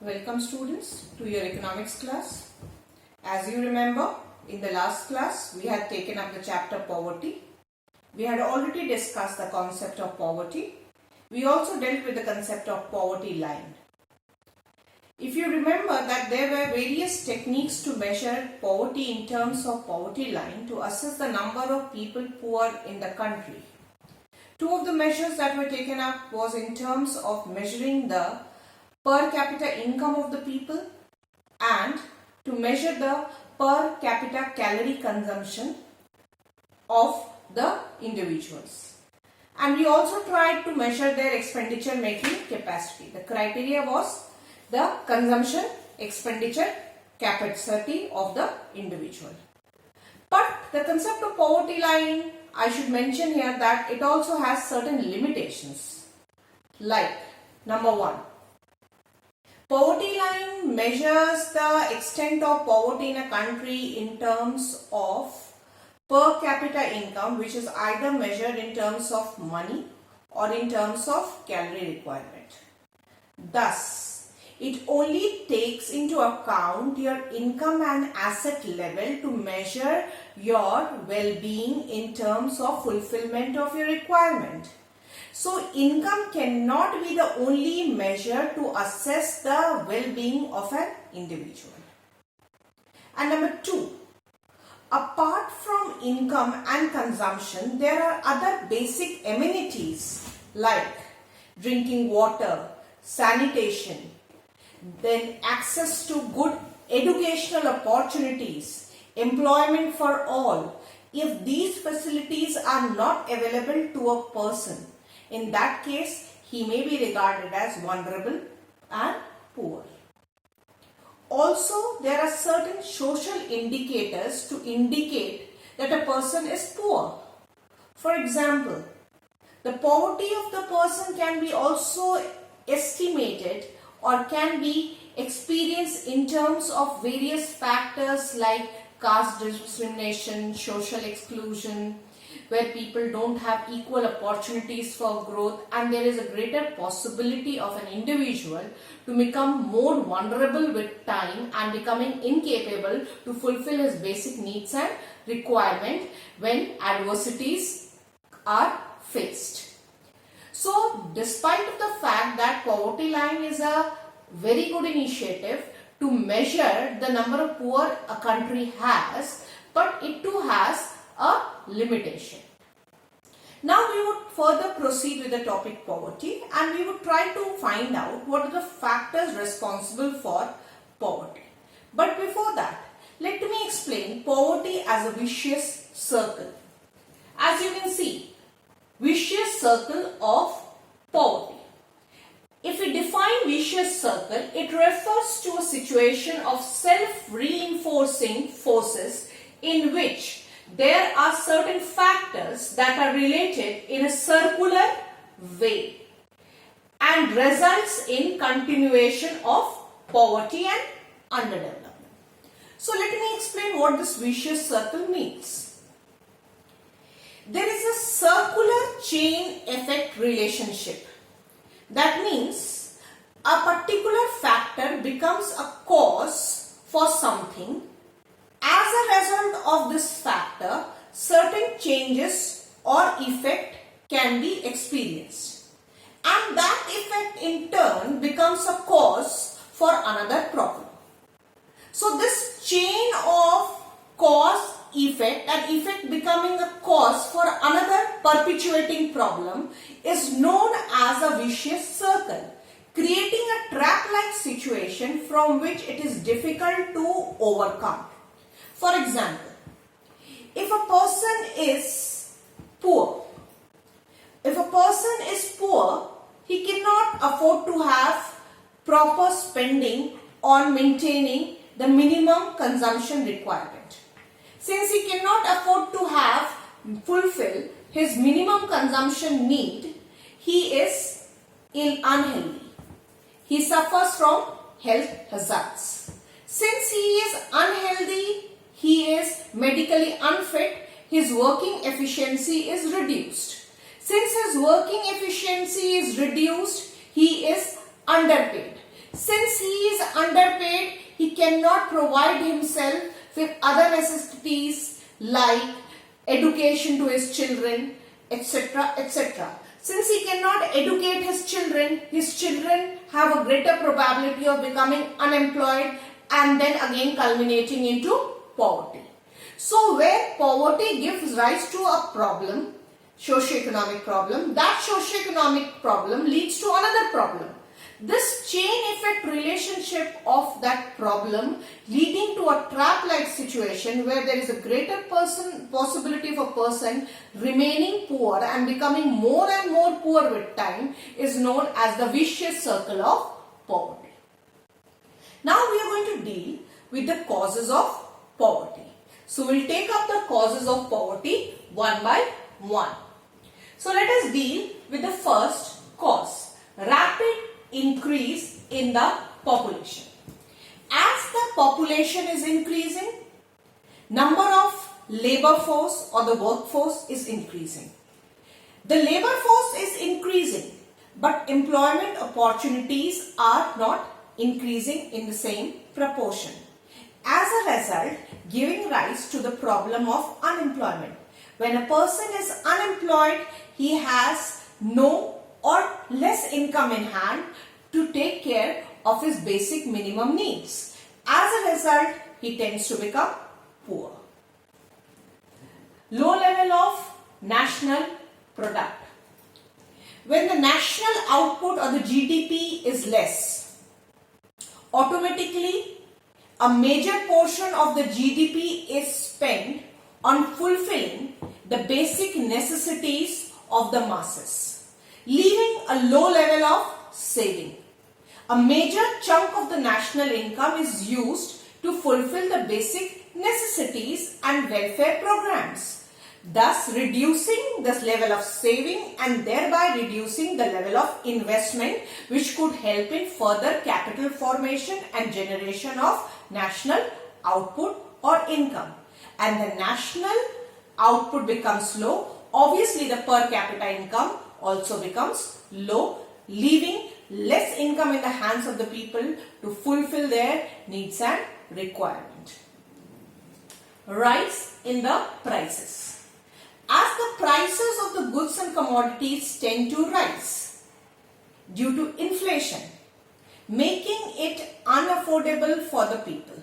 Welcome students to your economics class. As you remember, in the last class we had taken up the chapter poverty. We had already discussed the concept of poverty. We also dealt with the concept of poverty line. If you remember that there were various techniques to measure poverty in terms of poverty line to assess the number of people poor in the country. Two of the measures that were taken up was in terms of measuring the per capita income of the people and to measure the per capita calorie consumption of the individuals. And we also tried to measure their expenditure making capacity. The criteria was the consumption expenditure capacity of the individual. But the concept of poverty line, I should mention here that it also has certain limitations. Like, number one, poverty line measures the extent of poverty in a country in terms of per capita income, which is either measured in terms of money or in terms of calorie requirement. Thus, it only takes into account your income and asset level to measure your well-being in terms of fulfillment of your requirement. So, income cannot be the only measure to assess the well-being of an individual. And number two, apart from income and consumption, there are other basic amenities like drinking water, sanitation, then access to good educational opportunities, employment for all. If these facilities are not available to a person, in that case, he may be regarded as vulnerable and poor. Also, there are certain social indicators to indicate that a person is poor. For example, the poverty of the person can be also estimated or can be experienced in terms of various factors like caste discrimination, social exclusion, where people don't have equal opportunities for growth, and there is a greater possibility of an individual to become more vulnerable with time and becoming incapable to fulfill his basic needs and requirement when adversities are faced. So, despite of the fact that poverty line is a very good initiative to measure the number of poor a country has, but it too has a limitation. Now we would further proceed with the topic poverty and we would try to find out what are the factors responsible for poverty. But before that, let me explain poverty as a vicious circle. As you can see, vicious circle of poverty. If we define vicious circle, it refers to a situation of self-reinforcing forces in which there are certain factors that are related in a circular way and results in continuation of poverty and underdevelopment. So let me explain what this vicious circle means. There is a circular chain effect relationship. That means a particular factor becomes a cause for something. As a result of this factor, certain changes or effect can be experienced. And that effect in turn becomes a cause for another problem. So this chain of cause, effect and effect becoming a cause for another perpetuating problem is known as a vicious circle, creating a trap-like situation from which it is difficult to overcome. For example, if a person is poor, he cannot afford to have proper spending on maintaining the minimum consumption requirement. Since he cannot afford to fulfill his minimum consumption need, he is unhealthy. He suffers from health hazards. Since he is unhealthy, he is medically unfit, his working efficiency is reduced. Since his working efficiency is reduced, he is underpaid. Since he is underpaid, he cannot provide himself with other necessities like education to his children, etc., etc. Since he cannot educate his children have a greater probability of becoming unemployed and then again culminating into poverty. So where poverty gives rise to a problem, socio-economic problem, that socio-economic problem leads to another problem. This chain effect relationship of that problem leading to a trap-like situation where there is a greater possibility of a person remaining poor and becoming more and more poor with time is known as the vicious circle of poverty. Now we are going to deal with the causes of poverty. So we'll take up the causes of poverty one by one. So let us deal with the first cause, rapid increase in the population. As the population is increasing, number of labor force or the workforce is increasing. The labor force is increasing, but employment opportunities are not increasing in the same proportion. As a result, giving rise to the problem of unemployment. When a person is unemployed, he has no or less income in hand to take care of his basic minimum needs. As a result, he tends to become poor. Low level of national product. When the national output or the GDP is less, automatically a major portion of the GDP is spent on fulfilling the basic necessities of the masses, leaving a low level of saving. A major chunk of the national income is used to fulfill the basic necessities and welfare programs, thus reducing this level of saving and thereby reducing the level of investment, which could help in further capital formation and generation of national output or income. And the national output becomes low, obviously the per capita income also becomes low, leaving less income in the hands of the people to fulfill their needs and requirement. Rise in the prices. As the prices of the goods and commodities tend to rise due to inflation, making it unaffordable for the people.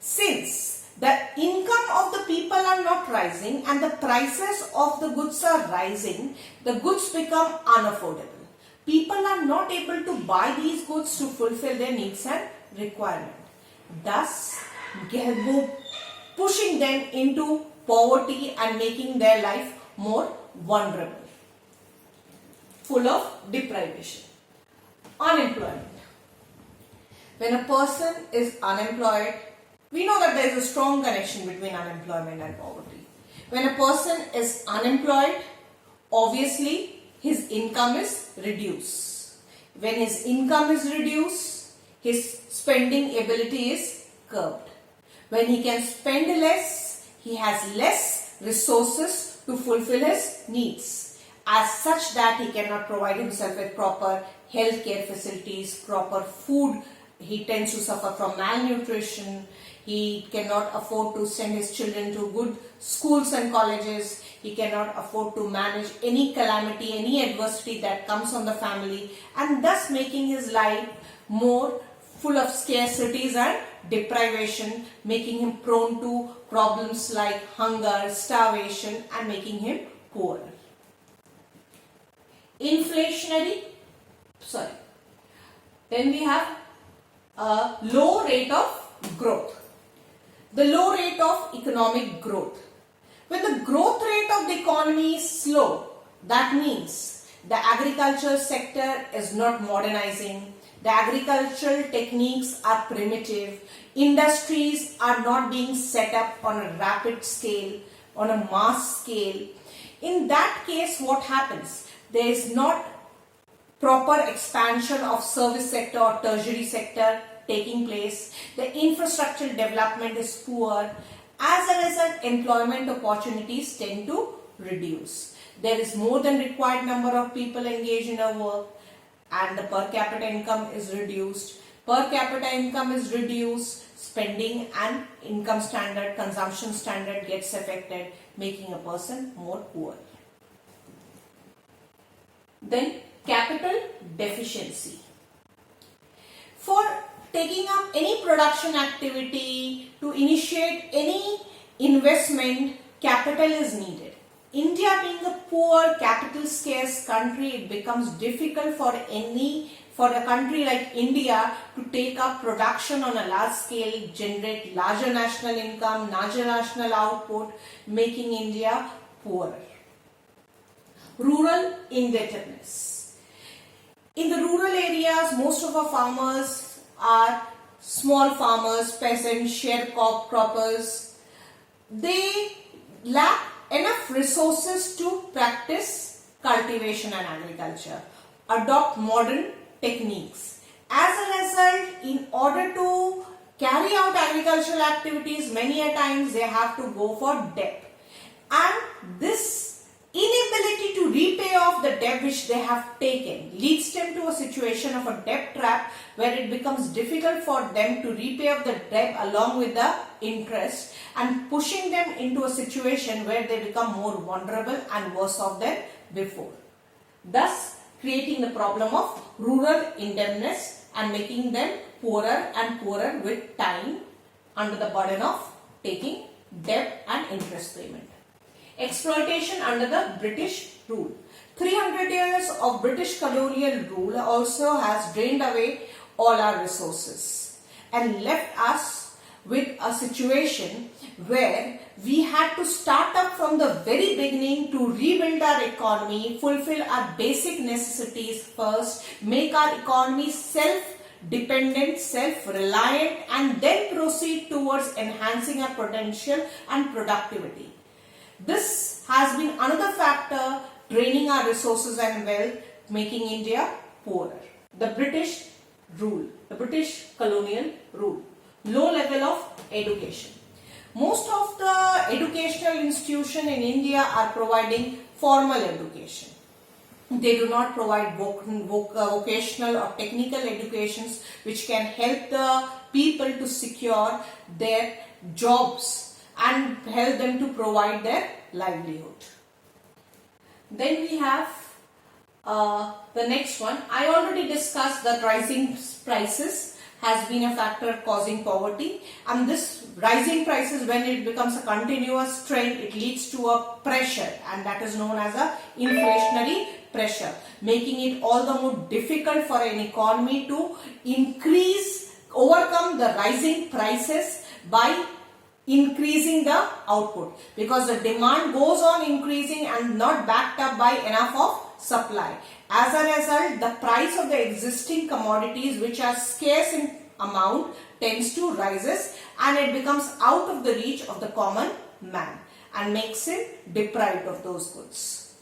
Since the income of the people are not rising and the prices of the goods are rising, the goods become unaffordable. People are not able to buy these goods to fulfill their needs and requirement, thus pushing them into poverty and making their life more vulnerable, full of deprivation. Unemployment. When a person is unemployed, we know that there is a strong connection between unemployment and poverty. When a person is unemployed, obviously his income is reduced. When his income is reduced, his spending ability is curbed. When he can spend less, he has less resources to fulfill his needs, as such that he cannot provide himself with proper healthcare facilities, proper food. He tends to suffer from malnutrition. He cannot afford to send his children to good schools and colleges. He cannot afford to manage any calamity, any adversity that comes on the family, and thus making his life more full of scarcities and deprivation, making him prone to problems like hunger, starvation, and making him poor. Then we have a low rate of growth. The low rate of economic growth. When the growth rate of the economy is slow, that means the agriculture sector is not modernizing, the agricultural techniques are primitive, industries are not being set up on a rapid scale, on a mass scale. In that case, what happens? There is not proper expansion of service sector or tertiary sector taking place. The infrastructural development is poor. As a result, employment opportunities tend to reduce. There is more than required number of people engaged in our work. and the per capita income is reduced. Per capita income is reduced, spending and income standard, consumption standard gets affected, making a person more poor. Then capital deficiency. For taking up any production activity, to initiate any investment, capital is needed. India being a poor, capital scarce country, it becomes difficult for a country like India to take up production on a large scale, generate larger national income, larger national output, making India poorer. Rural indebtedness. In the rural areas, most of our farmers are small farmers, peasants, sharecroppers. They lack enough resources to practice cultivation and agriculture, adopt modern techniques. As a result, in order to carry out agricultural activities, many a times they have to go for debt. And this inability to repay off the debt which they have taken leads them to a situation of a debt trap, where it becomes difficult for them to repay off the debt along with the interest, and pushing them into a situation where they become more vulnerable and worse off than before, thus creating the problem of rural indebtedness and making them poorer and poorer with time under the burden of taking debt and interest payment. Exploitation under the British rule. 300 years of British colonial rule also has drained away all our resources and left us with a situation where we had to start up from the very beginning to rebuild our economy, fulfill our basic necessities first, make our economy self-dependent, self-reliant, and then proceed towards enhancing our potential and productivity. This has been another factor draining our resources and wealth, making India poorer. The British rule, the British colonial rule. Low level of education. Most of the educational institutions in India are providing formal education. They do not provide vocational or technical educations which can help the people to secure their jobs and help them to provide their livelihood. Then we have the next one. I already discussed that rising prices has been a factor causing poverty, and this rising prices, when it becomes a continuous trend, it leads to a pressure, and that is known as a inflationary pressure, making it all the more difficult for an economy to overcome the rising prices by increasing the output, because the demand goes on increasing and not backed up by enough of supply. As a result, the price of the existing commodities which are scarce in amount tends to rises, and it becomes out of the reach of the common man and makes him deprived of those goods.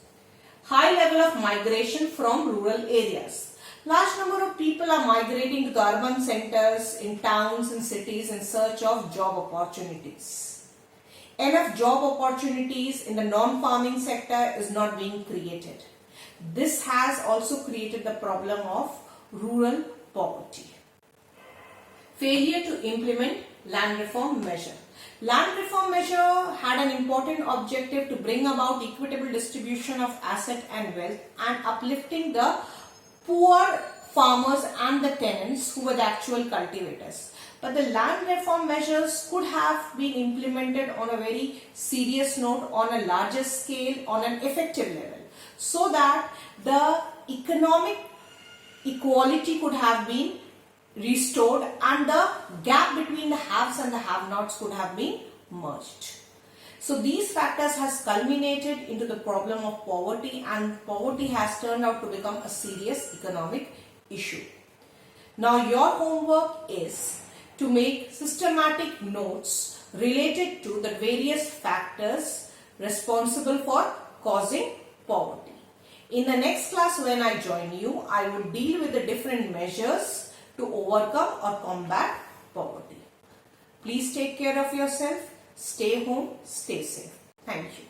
High level of migration from rural areas. Large number of people are migrating to the urban centers, in towns and cities in search of job opportunities. Enough job opportunities in the non-farming sector is not being created. This has also created the problem of rural poverty. Failure to implement land reform measure. Land reform measure had an important objective to bring about equitable distribution of asset and wealth and uplifting the poor farmers and the tenants who were the actual cultivators. But the land reform measures could have been implemented on a very serious note, on a larger scale, on an effective level, so that the economic equality could have been restored and the gap between the haves and the have-nots could have been merged. So these factors has culminated into the problem of poverty, and poverty has turned out to become a serious economic issue. Now your homework is to make systematic notes related to the various factors responsible for causing poverty. In the next class when I join you, I will deal with the different measures to overcome or combat poverty. Please take care of yourself. Stay home, stay safe. Thank you.